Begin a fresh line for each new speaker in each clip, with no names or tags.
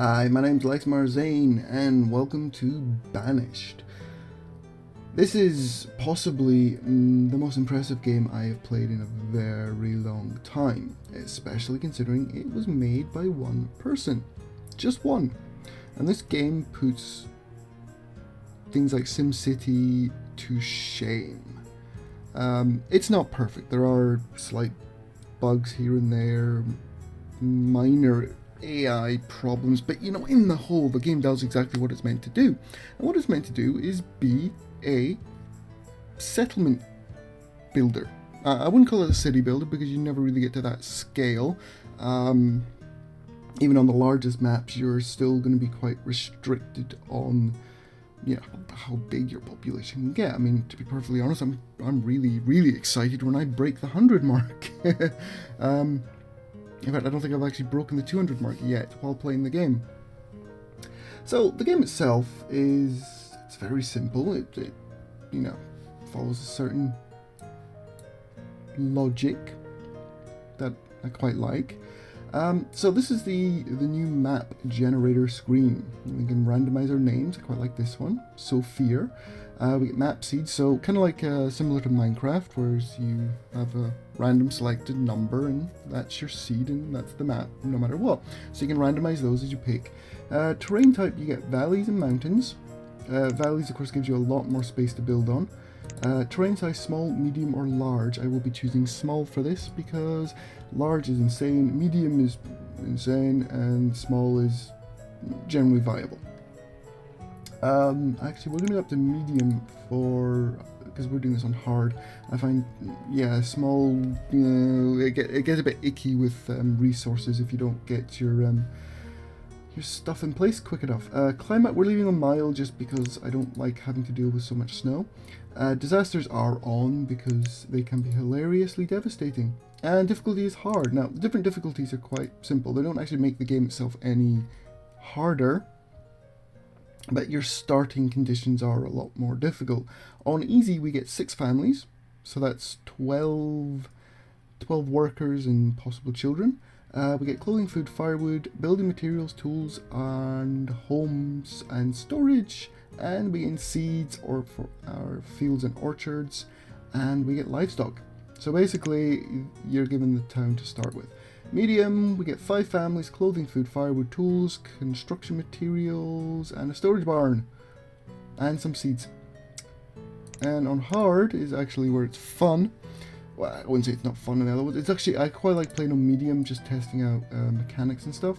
Hi, my name's Lexxmarzain and welcome to Banished. This is possibly the most impressive game I have played in a very long time, especially considering it was made by one person. Just one. And this game puts things like SimCity to shame. It's not perfect. There are slight bugs here and there, minor AI problems, but you know, in the whole, the game does exactly what it's meant to do. And what it's meant to do is be a settlement builder. I wouldn't call it a city builder because you never really get to that scale. Even on the largest maps, you're still going to be quite restricted on, how big your population can get. I mean, to be perfectly honest, I'm really excited when I break the 100 mark. In fact, I don't think I've actually broken the 200 mark yet while playing the game. So the game itself it's very simple. It follows a certain logic that I quite like. So this is the new map generator screen. We can randomize our names. I quite like this one, Sophir. We get map seeds, so kind of like similar to Minecraft, whereas you have a random selected number and that's your seed and that's the map no matter what. So you can randomize those as you pick. Terrain type, you get valleys and mountains. Valleys of course gives you a lot more space to build on. Terrain size small, medium or large. I will be choosing small for this because large is insane, medium is insane, and small is generally viable. Actually, we're going to go up to medium because we're doing this on hard. I find, small, it gets a bit icky with resources if you don't get your stuff in place quick enough. Climate, we're leaving on mild just because I don't like having to deal with so much snow. Disasters are on because they can be hilariously devastating. And difficulty is hard. Now, the different difficulties are quite simple. They don't actually make the game itself any harder, but your starting conditions are a lot more difficult. On easy, we get 6 families, so that's 12 workers and possible children. We get clothing, food, firewood, building materials, tools, and homes and storage, and we get seeds or for our fields and orchards, and we get livestock. So basically, you're given the town to start with. Medium, we get 5 families, clothing, food, firewood, tools, construction materials, and a storage barn, and some seeds. And on hard is actually where it's fun. Well, I wouldn't say it's not fun in the other words. It's actually, I quite like playing on medium, just testing out mechanics and stuff.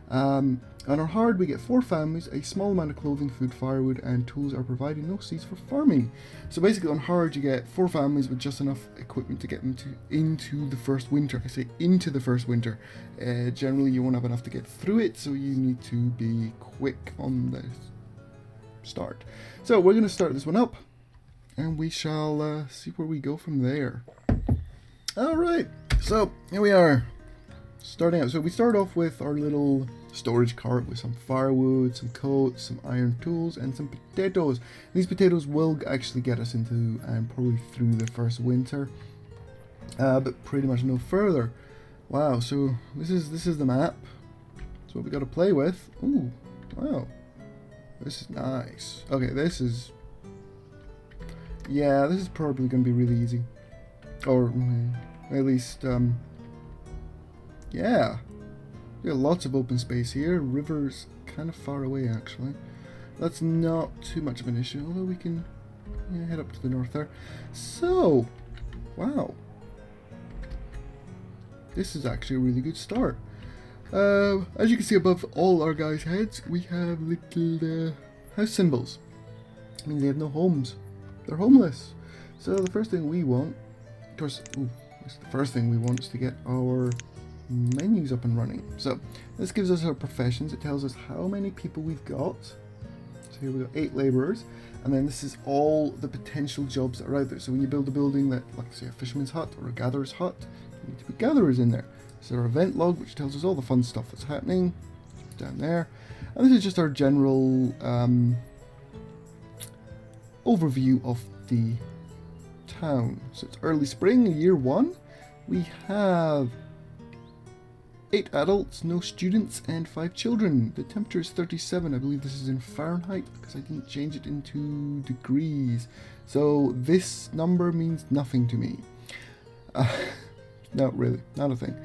And on hard, we get 4 families, a small amount of clothing, food, firewood, and tools are provided, no seeds for farming. So basically on hard, you get 4 families with just enough equipment to get them into the first winter. I say into the first winter. Generally, you won't have enough to get through it, so you need to be quick on the start. So we're going to start this one up, and we shall see where we go from there. Alright, so here we are, starting out. So we start off with our little storage cart with some firewood, some coats, some iron tools, and some potatoes. These potatoes will actually get us into probably through the first winter, but pretty much no further. Wow, so this is the map. That's what we got to play with. Ooh, wow, this is nice. Okay, this is probably going to be really easy. Or at least, yeah. We got lots of open space here. River's kind of far away, actually. That's not too much of an issue, although we can head up to the north there. So, wow. This is actually a really good start. As you can see above all our guys' heads, we have little house symbols. I mean, they have no homes. They're homeless. So the first thing we want, of course, the first thing we want is to get our menus up and running. So this gives us our professions. It tells us how many people we've got. So here we got 8 laborers, and then this is all the potential jobs that are out there. So when you build a building that, like say a fisherman's hut or a gatherer's hut, you need to put gatherers in there. So our event log, which tells us all the fun stuff that's happening down there, and this is just our general overview of the town. So it's early spring, year 1. We have 8 adults, no students, and 5 children. The temperature is 37. I believe this is in Fahrenheit because I didn't change it into degrees. So this number means nothing to me. Not really, not a thing.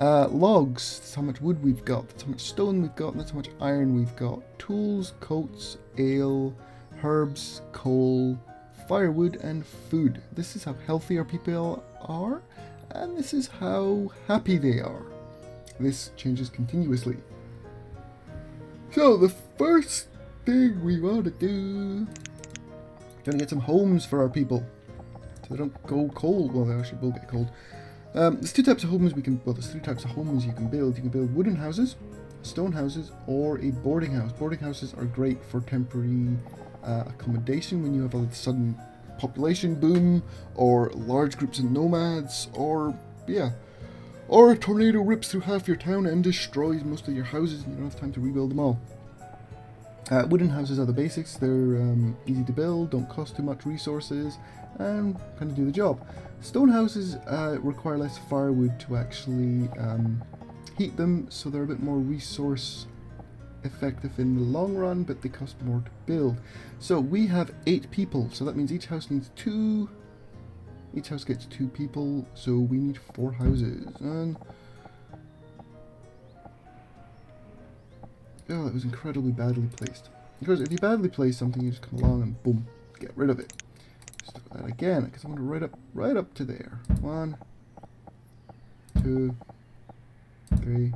Logs, that's how much wood we've got, that's how much stone we've got, and that's how much iron we've got. Tools, coats, ale, herbs, coal, firewood, and food. This is how healthy our people are, and this is how happy they are. This changes continuously. So the first thing we want to do, gonna get some homes for our people, so they don't go cold. Well, they actually will get cold. There's 2 types of homes we can, well, there's 3 types of homes you can build. You can build wooden houses, stone houses, or a boarding house. Boarding houses are great for temporary accommodation when you have a sudden population boom, or large groups of nomads, or, yeah, or a tornado rips through half your town and destroys most of your houses and you don't have time to rebuild them all. Wooden houses are the basics. They're easy to build, don't cost too much resources, and kind of do the job. Stone houses require less firewood to actually heat them, so they're a bit more resource effective in the long run, but they cost more to build. So we have 8 people, so that means each house needs 2. Each house gets 2 people, so we need 4 houses. And oh, that was incredibly badly placed. Because if you badly place something, you just come along and boom, get rid of it. Just do that again, because I want to right up to there. 1, 2, 3.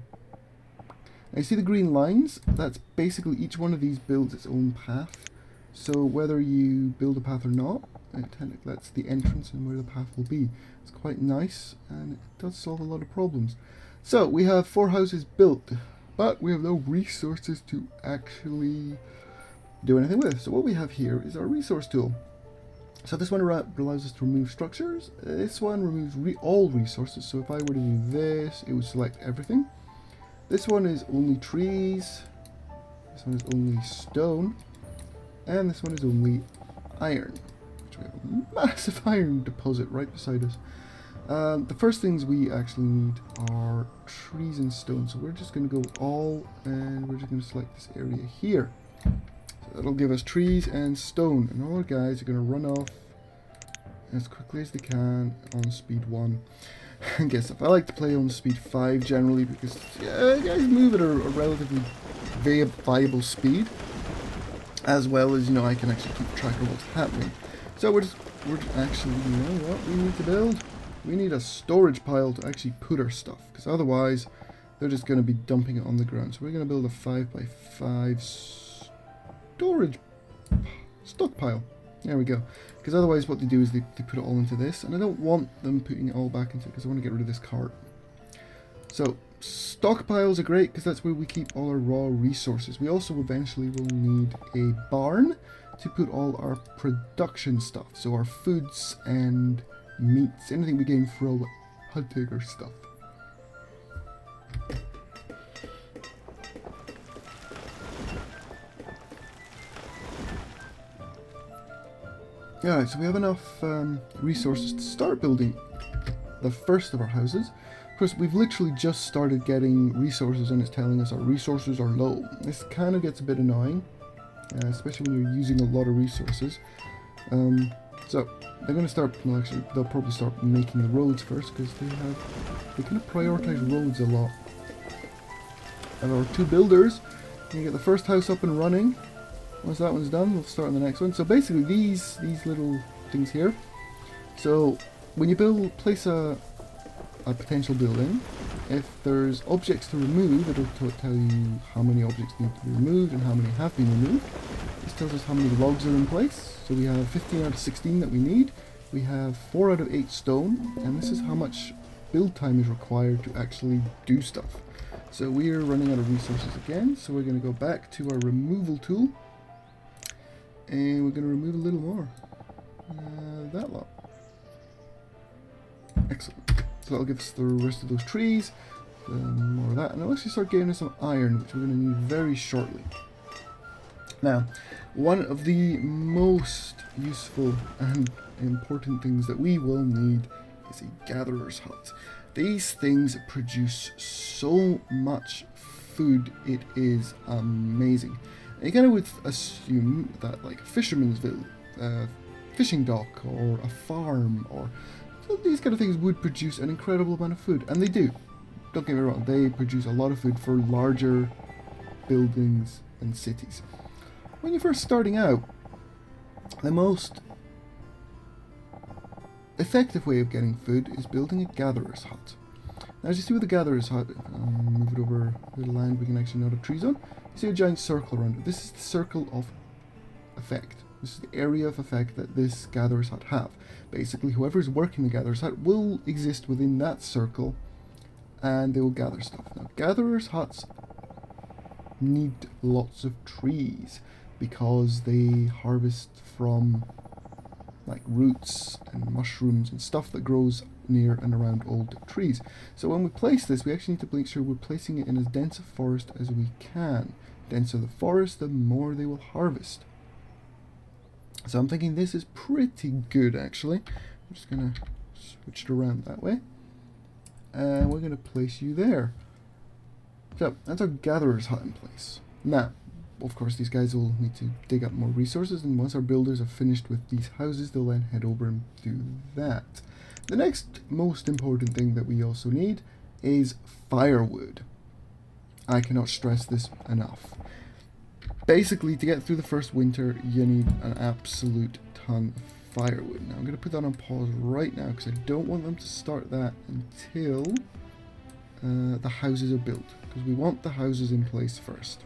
Now you see the green lines? That's basically each one of these builds its own path. So whether you build a path or not, that's the entrance and where the path will be. It's quite nice, and it does solve a lot of problems. So we have 4 houses built, but we have no resources to actually do anything with. So what we have here is our resource tool. So this one allows us to remove structures. This one removes all resources. So if I were to do this, it would select everything. This one is only trees. This one is only stone. And this one is only iron. Which we have a massive iron deposit right beside us. The first things we actually need are trees and stone. So we're just going to go all, and we're just going to select this area here. So that'll give us trees and stone. And all our guys are going to run off as quickly as they can on speed 1. And guess if I like to play on speed 5 generally, because guys move at a relatively viable speed, as well as, you know, I can actually keep track of what's happening. So we're actually, you know what we need to build? We need a storage pile to actually put our stuff, because otherwise they're just going to be dumping it on the ground. So we're going to build a 5x5 storage stockpile. There we go. Because otherwise what they do is they put it all into this, and I don't want them putting it all back into it because I want to get rid of this cart. So stockpiles are great because that's where we keep all our raw resources. We also eventually will need a barn to put all our production stuff. So our foods and meats, anything we gain from hunting or stuff. Alright, so we have enough resources to start building the first of our houses. Of course, we've literally just started getting resources and it's telling us our resources are low. This kind of gets a bit annoying, especially when you're using a lot of resources. So they're going to start, well actually, they'll probably start making the roads first because they kind of prioritize roads a lot. And our 2 builders, you get the first house up and running. Once that one's done, we'll start on the next one. So basically these little things here. So when you place a potential building, if there's objects to remove, it'll tell you how many objects need to be removed and how many have been removed. This tells us how many logs are in place. So we have 15 out of 16 that we need. We have 4 out of 8 stone, and this is how much build time is required to actually do stuff. So we are running out of resources again, so we're going to go back to our removal tool. And we're going to remove a little more. That lot. Excellent. So that'll give us the rest of those trees. More of that. And it'll actually start giving us some iron, which we're going to need very shortly. Now, one of the most useful and important things that we will need is a gatherer's hut. These things produce so much food, it is amazing. And you kind of would assume that like a fisherman's fishing dock or a farm or these kind of things would produce an incredible amount of food, and they do. Don't get me wrong, they produce a lot of food for larger buildings and cities. When you're first starting out, the most effective way of getting food is building a gatherer's hut. Now as you see with the gatherer's hut, move it over the land we can actually not have trees on, you see a giant circle around it. This is the circle of effect. This is the area of effect that this gatherer's hut have. Basically, whoever is working the gatherer's hut will exist within that circle, and they will gather stuff. Now, gatherer's huts need lots of trees because they harvest from like roots and mushrooms and stuff that grows near and around old trees. So when we place this, we actually need to make sure we're placing it in as dense a forest as we can. The denser the forest, the more they will harvest. So I'm thinking this is pretty good actually. I'm just going to switch it around that way. And we're going to place you there. So that's our gatherer's hut in place. Now, of course, these guys will need to dig up more resources, and once our builders are finished with these houses, they'll then head over and do that. The next most important thing that we also need is firewood. I cannot stress this enough. Basically, to get through the first winter, you need an absolute ton of firewood. Now, I'm going to put that on pause right now because I don't want them to start that until the houses are built, because we want the houses in place first.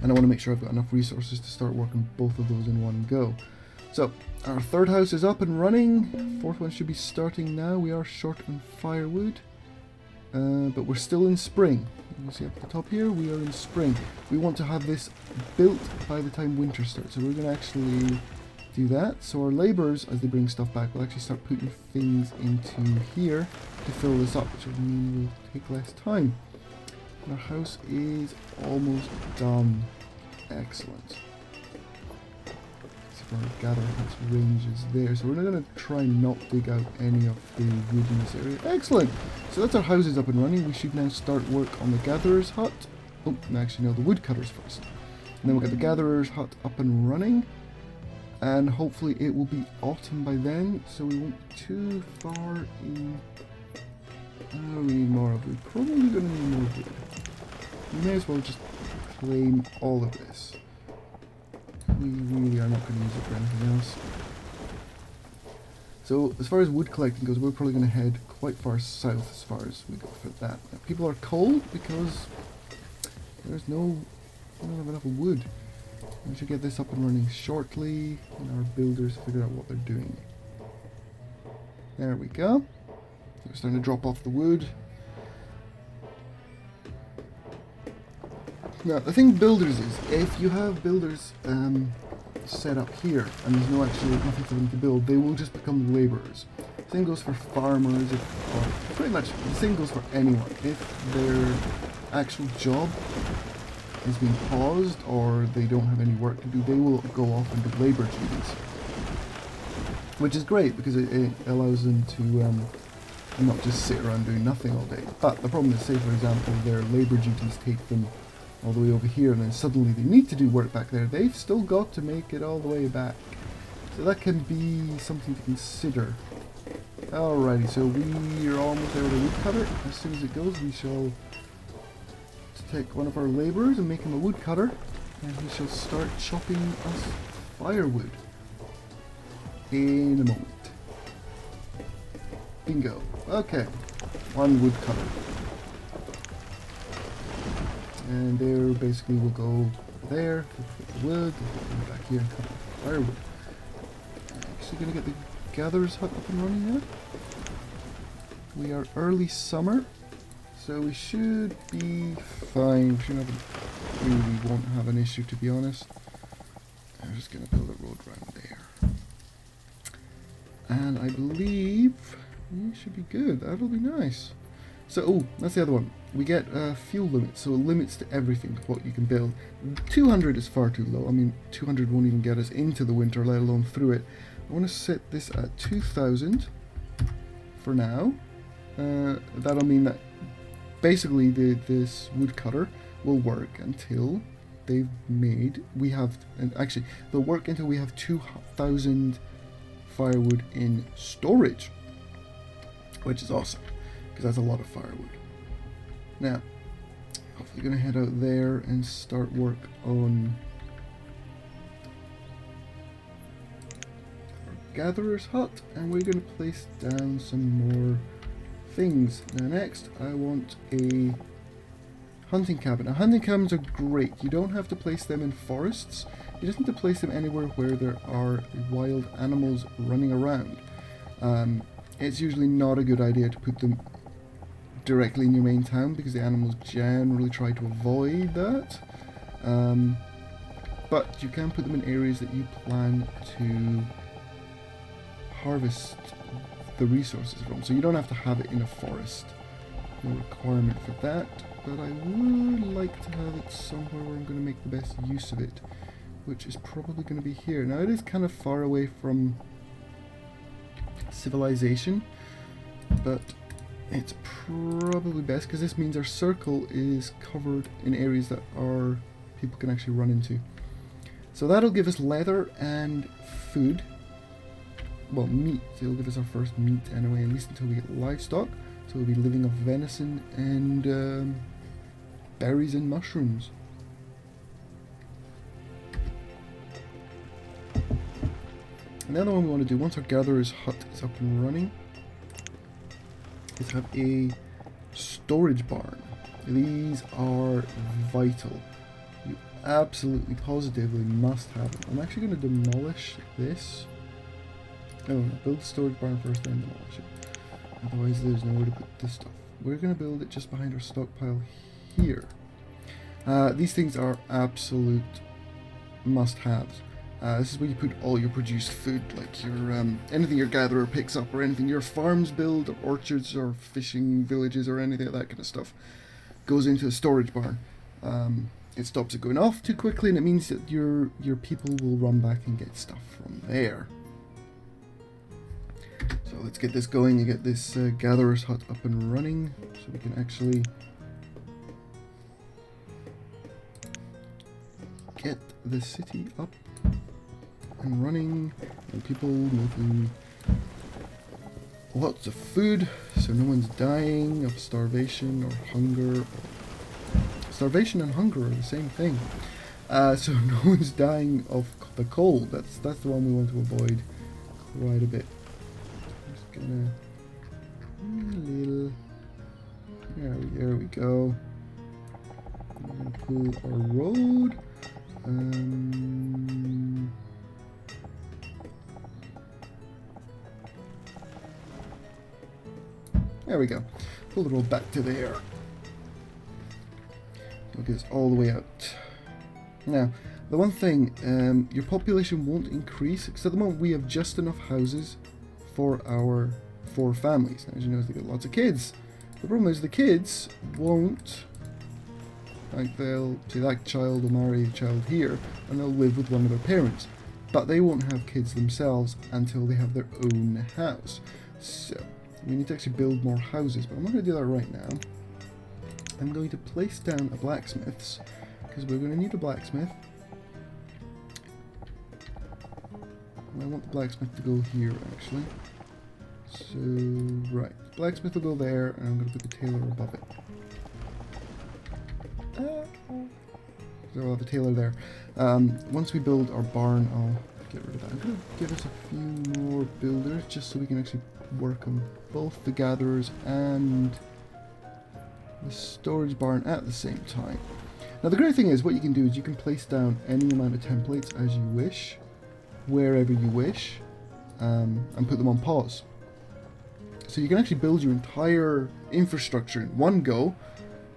And I want to make sure I've got enough resources to start working both of those in one go. So, our third house is up and running. Fourth one should be starting now. We are short on firewood, but we're still in spring. You can see up at the top here, we are in spring. We want to have this built by the time winter starts, so we're going to actually do that. So our labourers, as they bring stuff back, will actually start putting things into here to fill this up, which will mean will take less time. Our house is almost done. Excellent. So our gathering hut's range is there. So we're going to try and not dig out any of the wood in this area. Excellent. So that's our houses up and running. We should now start work on the gatherer's hut. Oh, actually no, the woodcutters first. And then we'll get the gatherer's hut up and running. And hopefully it will be autumn by then, so we won't be too far in. We need more of it. Probably going to need more wood. We may as well just claim all of this. We really are not going to use it for anything else. So as far as wood collecting goes, we're probably going to head quite far south as far as we go for that. Now, people are cold because there's we don't have enough wood. We should get this up and running shortly, and our builders figure out what they're doing. There we go. We're starting to drop off the wood. Now, the thing with builders is, if you have builders set up here, and there's nothing for them to build, they will just become labourers. Same goes for farmers, or pretty much the same goes for anyone. If their actual job is being paused, or they don't have any work to do, they will go off and do labour duties. Which is great, because it allows them to not just sit around doing nothing all day. But the problem is, say for example, their labour duties take them all the way over here, and then suddenly they need to do work back there. They've still got to make it all the way back. So that can be something to consider. Alrighty, so we are almost there with a woodcutter. As soon as it goes, we shall take one of our labourers and make him a woodcutter, and he shall start chopping us firewood in a moment. Bingo. Okay, one woodcutter. And there basically we'll go there, we'll put the wood, we'll go back here and cut the firewood. Actually gonna get the gatherer's hut up and running now. We are early summer, so we should be fine. We really won't have an issue, to be honest. I'm just gonna build a road around there. And I believe we should be good. That'll be nice. So, oh, that's the other one. We get fuel limits, so limits to everything, what you can build. 200 is far too low. I mean, 200 won't even get us into the winter, let alone through it. I want to set this at 2,000 for now. That'll mean that basically this woodcutter will work until they've made, we have, and actually they'll work until we have 2,000 firewood in storage, which is awesome because that's a lot of firewood. Now, hopefully going to head out there and start work on our gatherer's hut, and we're going to place down some more things. Now next I want a hunting cabin. Now hunting cabins are great. You don't have to place them in forests. You just need to place them anywhere where there are wild animals running around. It's usually not a good idea to put them directly in your main town because the animals generally try to avoid that. But you can put them in areas that you plan to harvest the resources from. So you don't have to have it in a forest. No requirement for that, but I would like to have it somewhere where I'm going to make the best use of it, which is probably going to be here. Now it is kind of far away from civilization, but it's probably best because this means our circle is covered in areas that our people can actually run into. So that'll give us leather and food. Well, meat. It'll give us our first meat anyway, at least until we get livestock. So we'll be living off venison and berries and mushrooms. And the other one we want to do, once our gatherer's hut is up and running, is have a storage barn. These are vital. You absolutely positively must have them. I'm actually going to demolish this. Oh no, build the storage barn first, then demolish it. Otherwise there's nowhere to put this stuff. We're going to build it just behind our stockpile here. These things are absolute must-haves. This is where you put all your produced food, like your anything your gatherer picks up, or anything your farms build, or orchards, or fishing villages, or anything like that kind of stuff, goes into a storage barn. It stops it going off too quickly, and it means that your people will run back and get stuff from there. So let's get this going and get this gatherer's hut up and running, so we can actually get the city up and running, and people making lots of food, so no one's dying of starvation or hunger. Starvation and hunger are the same thing. So no one's dying of the cold. That's the one we want to avoid quite a bit. I'm just gonna there we go. I'm gonna pull our road. There we go. Pull the road back to there. It'll get us all the way out. Now, the one thing, your population won't increase, because at the moment we have just enough houses for our 4 families. Now, as you know, they got lots of kids. The problem is the kids won't, like they'll, say that child will marry a child here, and they'll live with one of their parents. But they won't have kids themselves until they have their own house. So, we need to actually build more houses, but I'm not going to do that right now. I'm going to place down a blacksmith's, because we're going to need a blacksmith. And I want the blacksmith to go here, actually. So, right. Blacksmith will go there, and I'm going to put the tailor above it. So I'll have a tailor there. Once we build our barn, I'll get rid of that. I'm going to give us a few more builders, just so we can actually work on both the gatherers and the storage barn at the same time. Now the great thing is, what you can do is you can place down any amount of templates as you wish, wherever you wish, and put them on pause. So you can actually build your entire infrastructure in one go,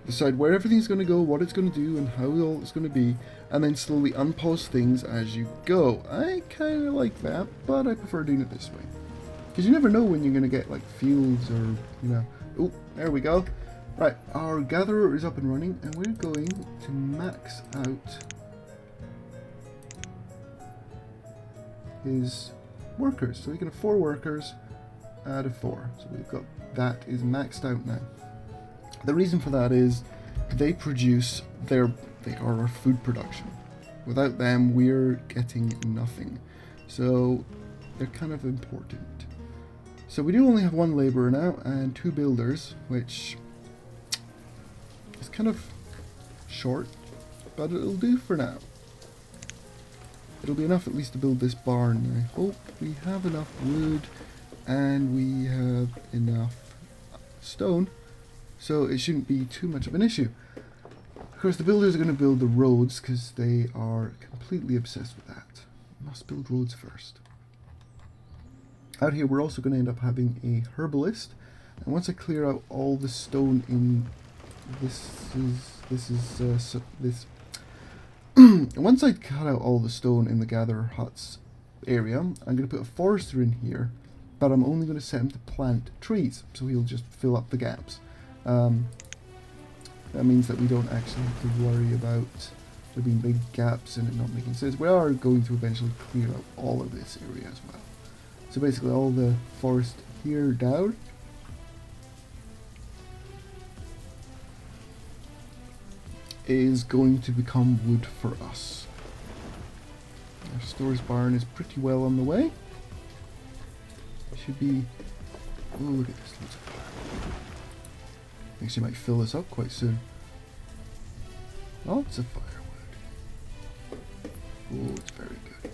decide where everything's going to go, what it's going to do, and how all it's going to be, and then slowly unpause things as you go. I kind of like that, but I prefer doing it this way. Because you never know when you're going to get like fields or, you know. Oh, there we go. Right, our gatherer is up and running, and we're going to max out his workers. So we can have 4 workers, out of 4. So we've got that is maxed out now. The reason for that is they produce they are our food production. Without them, we're getting nothing. So they're kind of important. So we do only have 1 laborer now and 2 builders, which is kind of short, but it'll do for now. It'll be enough at least to build this barn. I hope we have enough wood and we have enough stone, so it shouldn't be too much of an issue. Of course, the builders are going to build the roads because they are completely obsessed with that. We must build roads first. Out here, we're also going to end up having a herbalist, and once I clear out all the stone in once I cut out all the stone in the gatherer huts area, I'm going to put a forester in here, but I'm only going to set him to plant trees, so he'll just fill up the gaps. That means that we don't actually have to worry about there being big gaps and it not making sense. We are going to eventually clear out all of this area as well. So basically all the forest here down is going to become wood for us. Our storage barn is pretty well on the way. Should be... Oh, look at this, loads of fire. Actually might fill this up quite soon. Lots of firewood. Oh, it's very good.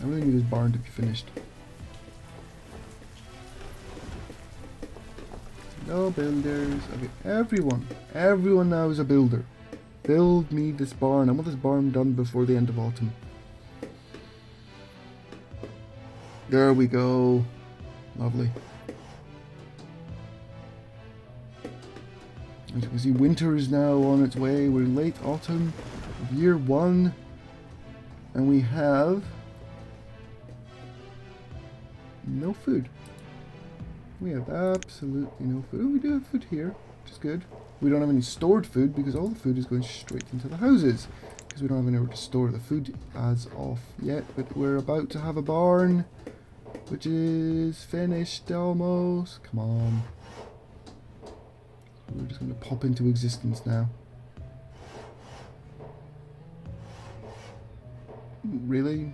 I really need this barn to be finished. No builders. Okay, everyone now is a builder. Build me this barn. I want this barn done before the end of autumn. There we go. Lovely. As you can see, winter is now on its way. We're in late autumn of year 1. And we have no food. We have absolutely no food. Oh, we do have food here, which is good. We don't have any stored food because all the food is going straight into the houses. Because we don't have anywhere to store the food as of yet. But we're about to have a barn, which is finished almost. Come on. We're just going to pop into existence now. Really?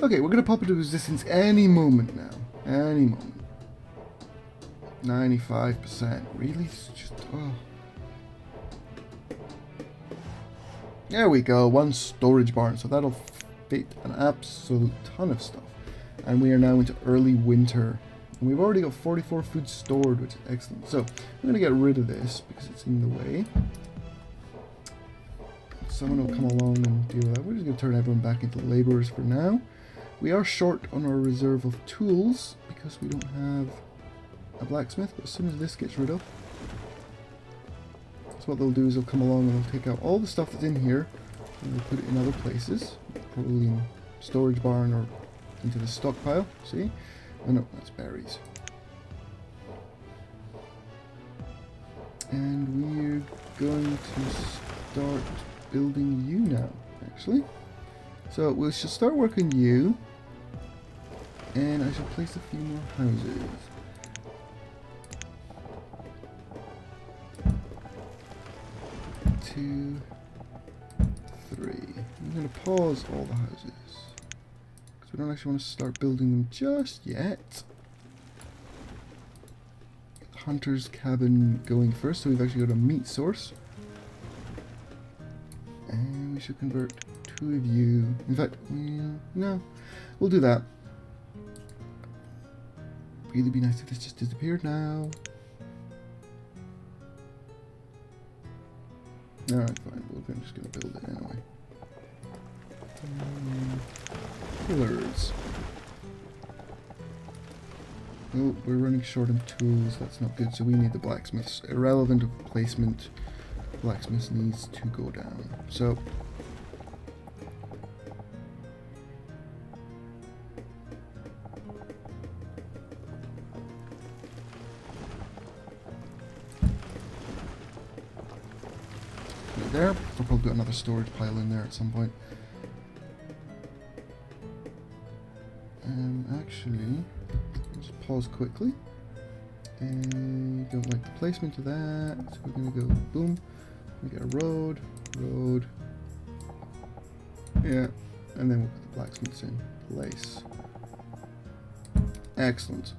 Okay, we're going to pop into existence any moment now. Any moment. 95%. Really? It's just... Oh. There we go. 1 storage barn. So that'll fit an absolute ton of stuff. And we are now into early winter. And we've already got 44 food stored, which is excellent. So I'm going to get rid of this because it's in the way. Someone will come along and deal with that. We're just going to turn everyone back into laborers for now. We are short on our reserve of tools because we don't have a blacksmith, but as soon as this gets rid of, so what they'll do is they'll come along and they'll take out all the stuff that's in here and they'll put it in other places, probably in storage barn or into the stockpile. See? Oh no, that's berries. And we're going to start building you now, actually. So we should start working you, and I shall place a few more houses. 2, 3. I'm going to pause all the houses because we don't actually want to start building them just yet. Hunter's cabin going first, so we've actually got a meat source. And we should convert 2 of you. In fact, no, we'll do that. Really be nice if this just disappeared now. Alright, fine. We're just going to build it anyway. Pillars. Oh, we're running short on tools. That's not good. So we need the blacksmiths. Irrelevant of placement. Blacksmith needs to go down. So there. We'll probably put another storage pile in there at some point. actually, let's pause quickly. And don't like the placement of that, so we're going to go boom. We get a road, yeah, and then we'll put the blacksmiths in place. Excellent.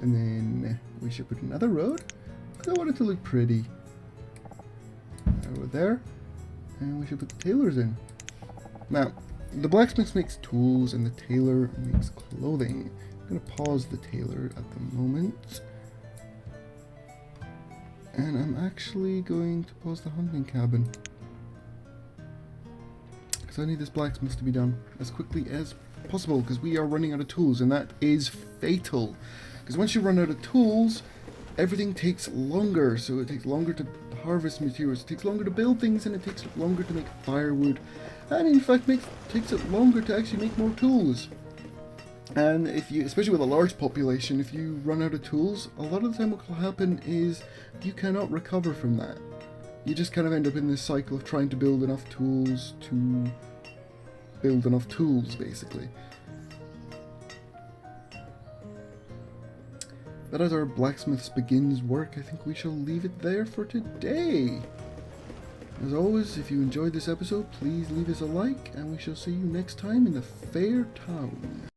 And then we should put another road, because I want it to look pretty. Over there, and we should put the tailors in. Now, the blacksmith makes tools and the tailor makes clothing. I'm going to pause the tailor at the moment. And I'm actually going to pause the hunting cabin. Because I need this blacksmith to be done as quickly as possible, because we are running out of tools, and that is fatal. Because once you run out of tools, everything takes longer, so it takes longer to harvest materials, it takes longer to build things, and it takes longer to make firewood, and in fact takes it longer to actually make more tools. And if you, especially with a large population, if you run out of tools, a lot of the time what will happen is you cannot recover from that. You just kind of end up in this cycle of trying to build enough tools to build enough tools, basically. But as our blacksmiths begins work, I think we shall leave it there for today. As always, if you enjoyed this episode, please leave us a like, and we shall see you next time in the Fair Town.